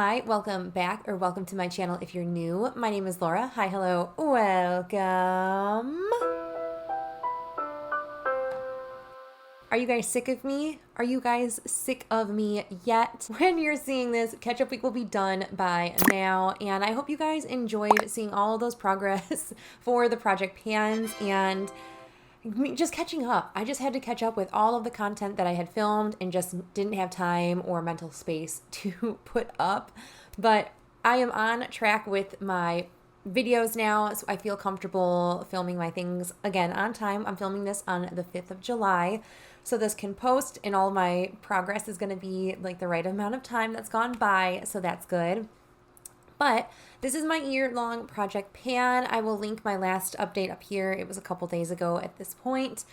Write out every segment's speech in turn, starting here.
Hi, welcome back, or welcome to my channel if you're new. My name is Laura. Hi, hello, welcome. Are you guys sick of me? Are you guys sick of me yet? When you're seeing this, catch-up week will be done by now, and I hope you guys enjoyed seeing all of those progress for the project pans and just catching up. I just had to catch up with all of the content that I had filmed and just didn't have time or mental space to put up. But I am on track with my videos now, so I feel comfortable filming my things again on time. I'm filming this on the 5th of July, so this can post and all my progress is going to be like the right amount of time that's gone by, so that's good. But this is my year-long project pan. I will link my last update up here. It was a couple days ago at this point.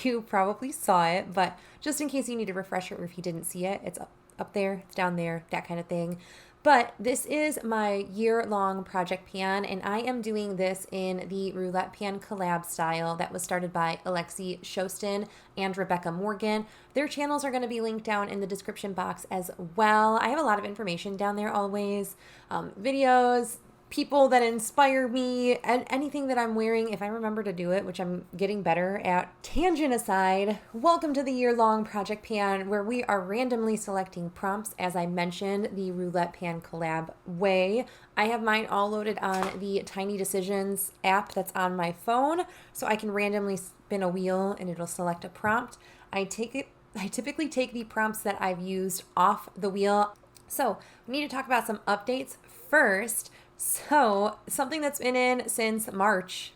You probably saw it, but just in case you need a refresher or if you didn't see it, it's up there, it's down there, that kind of thing. But this is my year-long project pan, and I am doing this in the Roulette Pan collab style that was started by 𝙑𝙬𝙑 and Rebecca Morgan. Their channels are going to be linked down in the description box as well. I have a lot of information down there always, videos, people that inspire me, and anything that I'm wearing if I remember to do it, which I'm getting better at. Tangent aside, welcome to the year-long project pan where we are randomly selecting prompts, as I mentioned, the Roulette Pan collab way. I have mine all loaded on the Tiny Decisions app that's on my phone, so I can randomly spin a wheel and it'll select a prompt. I typically take the prompts that I've used off the wheel. So we need to talk about some updates first. So something that's been in since March,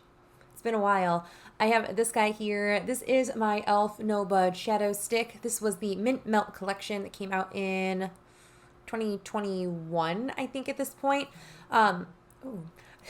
it's been a while. I have this guy here. This is my e.l.f. No Bud Shadow Stick. This was the Mint Melt collection that came out in 2021, I think at this point.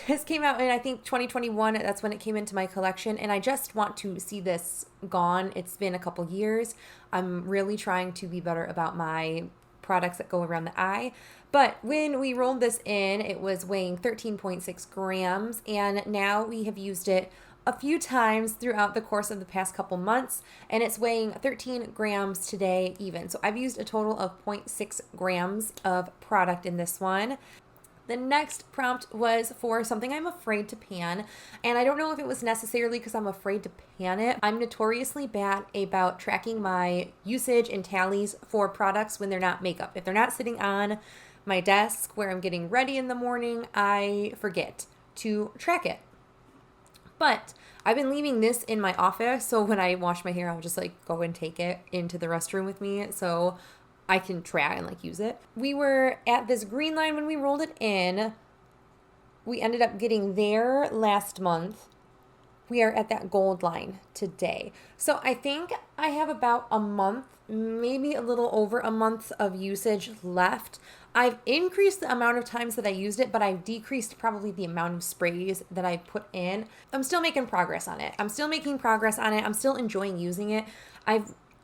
This came out in, I think, 2021. That's when it came into my collection, and I just want to see this gone. It's been a couple years. I'm really trying to be better about my products that go around the eye. But when we rolled this in, it was weighing 13.6 grams, and now we have used it a few times throughout the course of the past couple months, and it's weighing 13 grams today even. So I've used a total of 0.6 grams of product in this one. The next prompt was for something I'm afraid to pan, and I don't know if it was necessarily because I'm afraid to pan it. I'm notoriously bad about tracking my usage and tallies for products when they're not makeup. If they're not sitting on my desk where I'm getting ready in the morning, I forget to track it. But I've been leaving this in my office, so when I wash my hair, I'll just like go and take it into the restroom with me so I can track and like use it. We were at this green line when we rolled it in. We ended up getting there last month. We are at that gold line today. So I think I have about a month, maybe a little over a month of usage left. I've increased the amount of times that I used it, but I've decreased probably the amount of sprays that I put in. I'm still making progress on it. I'm still enjoying using it.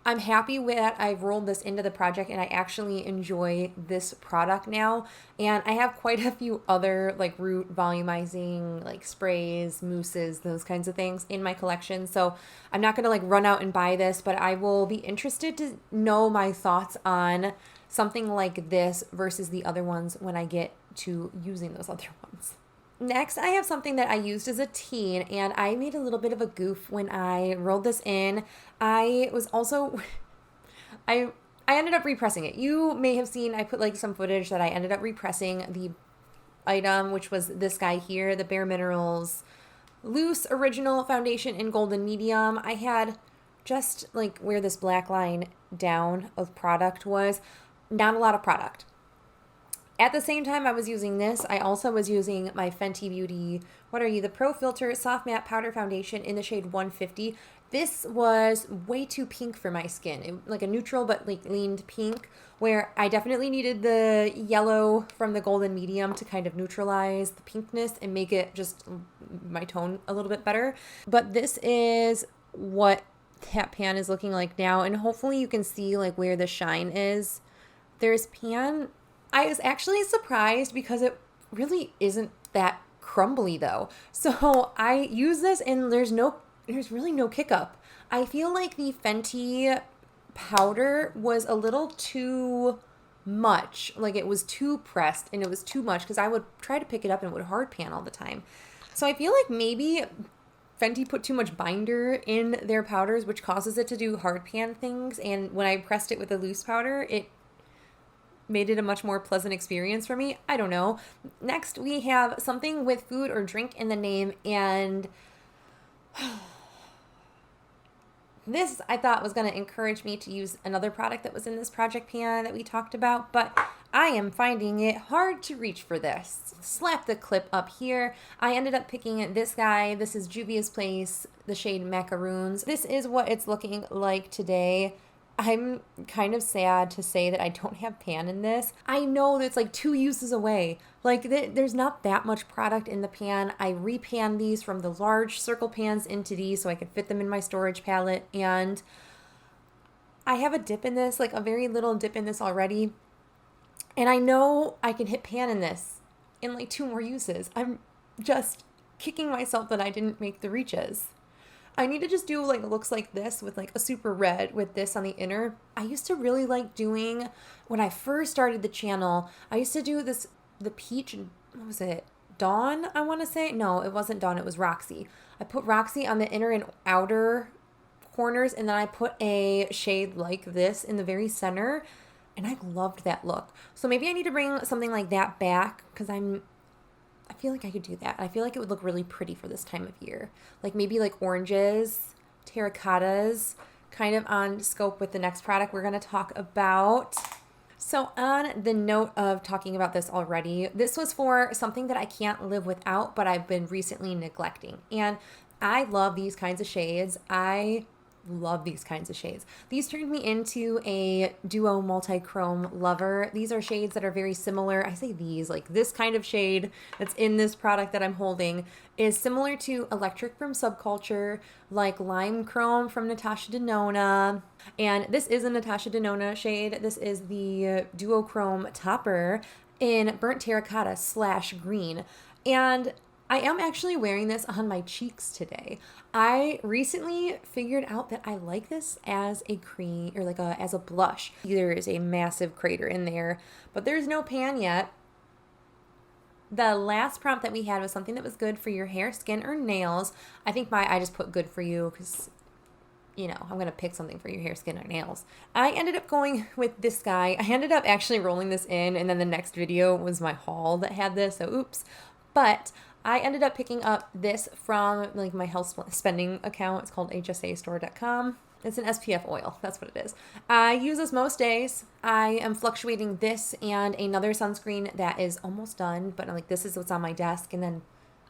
I'm happy that I've rolled this into the project and I actually enjoy this product now. And I have quite a few other like root volumizing like sprays, mousses, those kinds of things in my collection. So I'm not going to like run out and buy this, but I will be interested to know my thoughts on something like this versus the other ones when I get to using those other ones. Next, I have something that I used as a teen, and I made a little bit of a goof when I rolled this in. I ended up repressing it. You may have seen, I put like some footage that I ended up repressing the item, which was this guy here, the BareMinerals Loose Original Foundation in Golden Medium. I had just like where this black line down of product was, not a lot of product. At the same time I was using this, I also was using my Fenty Beauty, the Pro Filter Soft Matte Powder Foundation in the shade 150. This was way too pink for my skin, like a neutral but like leaned pink, where I definitely needed the yellow from the Golden Medium to kind of neutralize the pinkness and make it just my tone a little bit better. But this is what that pan is looking like now, and hopefully you can see like where the shine is. There's pan. I was actually surprised because it really isn't that crumbly though. So I use this and there's really no kick up. I feel like the Fenty powder was a little too much. Like it was too pressed and it was too much because I would try to pick it up and it would hard pan all the time. So I feel like maybe Fenty put too much binder in their powders, which causes it to do hard pan things. And when I pressed it with a loose powder, it made it a much more pleasant experience for me. I don't know. Next, we have something with food or drink in the name, and this I thought was going to encourage me to use another product that was in this project pan that we talked about, but I am finding it hard to reach for this. Slap the clip up here. I ended up picking this guy. This is Juvia's Place, the shade Macaroons. This is what it's looking like today. I'm kind of sad to say that I don't have pan in this. I know that it's like 2 uses away. Like there's not that much product in the pan. I repanned these from the large circle pans into these so I could fit them in my storage palette. And I have a dip in this, like a very little dip in this already. And I know I can hit pan in this in like 2 more uses. I'm just kicking myself that I didn't make the reaches. I need to just do like looks like this with like a super red with this on the inner. I used to really like doing, when I first started the channel, I used to do this, the peach, what was it? Dawn, I want to say? No, it wasn't Dawn, it was Roxy. I put Roxy on the inner and outer corners, and then I put a shade like this in the very center, and I loved that look. So maybe I need to bring something like that back because I feel like I could do that. I feel like it would look really pretty for this time of year. Like maybe like oranges, terracottas, kind of on scope with the next product we're going to talk about. So on the note of talking about this already, this was for something that I can't live without, but I've been recently neglecting. And I love these kinds of shades. I love these kinds of shades. These turned me into a duo multi-chrome lover. These are shades that are very similar. I say these, like this kind of shade that's in this product that I'm holding is similar to Electric from Subculture, like Lime Chrome from Natasha Denona. And this is a Natasha Denona shade. This is the duochrome topper in burnt terracotta / green. And I am actually wearing this on my cheeks today. I recently figured out that I like this as a cream or like as a blush. There is a massive crater in there, but there's no pan yet. The last prompt that we had was something that was good for your hair, skin, or nails. I think I just put good for you because, you know, I'm going to pick something for your hair, skin, or nails. I ended up going with this guy. I ended up actually rolling this in, and then the next video was my haul that had this, so oops. But I ended up picking up this from like my health spending account. It's called hsastore.com. It's an SPF oil. That's what it is. I use this most days. I am fluctuating this and another sunscreen that is almost done, but like this is what's on my desk. And then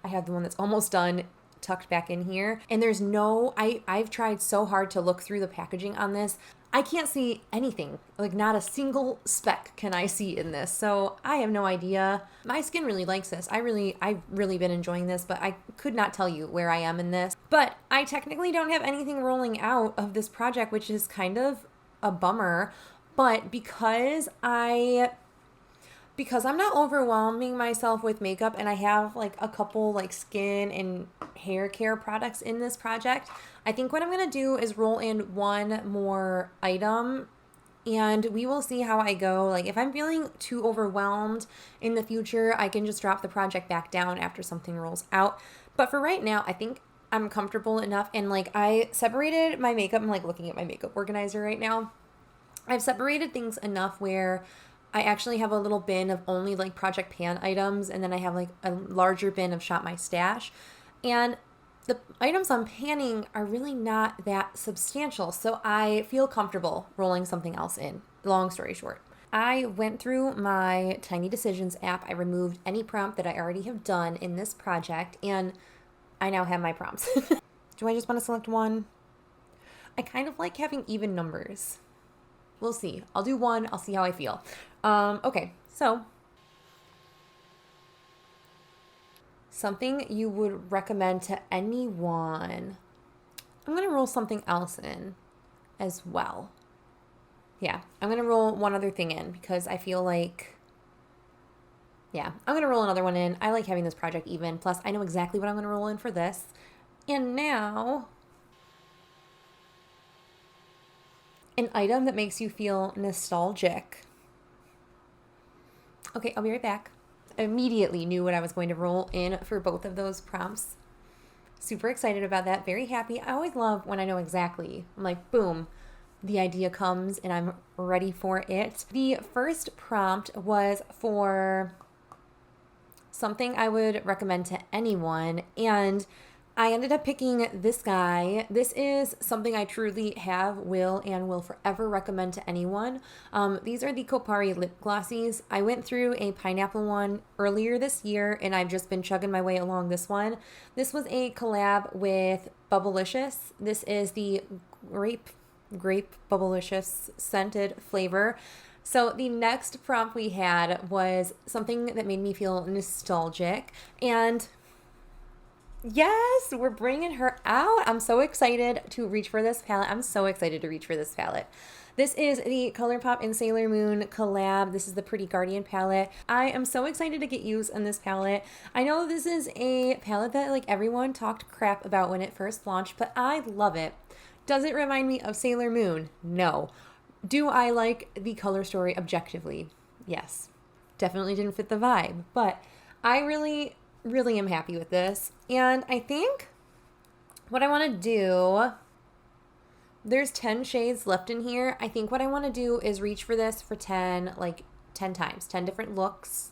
I have the one that's almost done tucked back in here. And there's no, I've tried so hard to look through the packaging on this. I can't see anything, like not a single speck can I see in this. So I have no idea. My skin really likes this. I've really been enjoying this, but I could not tell you where I am in this. But I technically don't have anything rolling out of this project, which is kind of a bummer. But because I'm not overwhelming myself with makeup and I have like a couple like skin and hair care products in this project, I think what I'm going to do is roll in one more item and we will see how I go. Like if I'm feeling too overwhelmed in the future, I can just drop the project back down after something rolls out. But for right now, I think I'm comfortable enough. And like I separated my makeup. I'm like looking at my makeup organizer right now. I've separated things enough where I actually have a little bin of only like project pan items, and then I have like a larger bin of Shop My Stash. And the items I'm panning are really not that substantial, so I feel comfortable rolling something else in. Long story short, I went through my Tiny Decisions app. I removed any prompt that I already have done in this project, and I now have my prompts. Do I just want to select one? I kind of like having even numbers. We'll see. I'll do one. I'll see how I feel. Okay, so something you would recommend to anyone. I'm going to roll something else in as well. Yeah, I'm going to roll one other thing in because I feel like, yeah, I'm going to roll another one in. I like having this project even. Plus, I know exactly what I'm going to roll in for this. And now, an item that makes you feel nostalgic. Okay, I'll be right back. I immediately knew what I was going to roll in for both of those prompts. Super excited about that. Very happy. I always love when I know exactly. I'm like, boom, the idea comes and I'm ready for it. The first prompt was for something I would recommend to anyone, and I ended up picking this guy. This is something I truly will forever recommend to anyone. These are the Kopari lip glossies. I went through a pineapple one earlier this year, and I've just been chugging my way along this one. This was a collab with Bubblicious. This is the grape Bubblicious scented flavor. So the next prompt we had was something that made me feel nostalgic, and yes, we're bringing her out. I'm so excited to reach for this palette. This is the Colourpop and Sailor Moon collab. This is the Pretty Guardian palette. I am so excited to get used on this palette. I know this is a palette that like everyone talked crap about when it first launched, but I love it. Does it remind me of Sailor Moon? No. Do I like the color story objectively? Yes. Definitely didn't fit the vibe, but I really am happy with this. And I think what I want to do, there's 10 shades left in here. I think what I want to do is reach for this for 10 times, 10 different looks.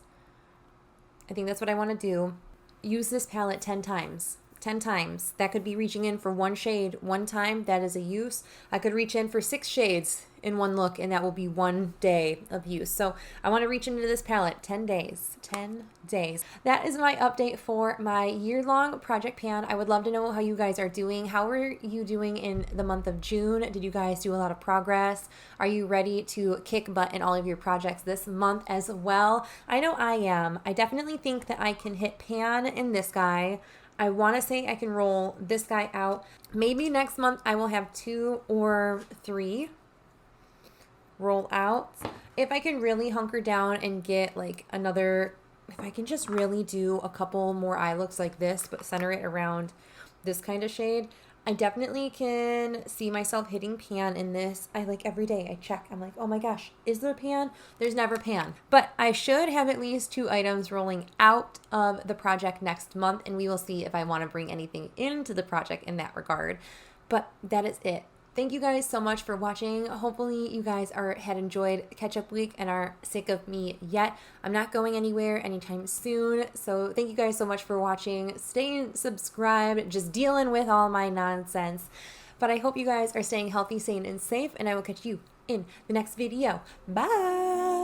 I think that's what I want to do. Use this palette 10 times. 10 times. That could be reaching in for one shade one time. That is a use. I could reach in for 6 shades in one look, and that will be one day of use. So I want to reach into this palette 10 days. 10 days. That is my update for my year-long project pan. I would love to know how you guys are doing. How are you doing in the month of June? Did you guys do a lot of progress? Are you ready to kick butt in all of your projects this month as well? I know I am. I definitely think that I can hit pan in this guy. I want to say I can roll this guy out. Maybe next month I will have 2 or 3 roll out. If I can really hunker down and get like another, if I can just really do a couple more eye looks like this, but center it around this kind of shade, I definitely can see myself hitting pan in this. I like every day I check. I'm like, oh my gosh, is there pan? There's never pan. But I should have at least 2 items rolling out of the project next month, and we will see if I want to bring anything into the project in that regard. But that is it. Thank you guys so much for watching. Hopefully you guys had enjoyed catch-up week and are sick of me yet. I'm not going anywhere anytime soon, so thank you guys so much for watching. Staying subscribed, just dealing with all my nonsense. But I hope you guys are staying healthy, sane, and safe, and I will catch you in the next video. Bye!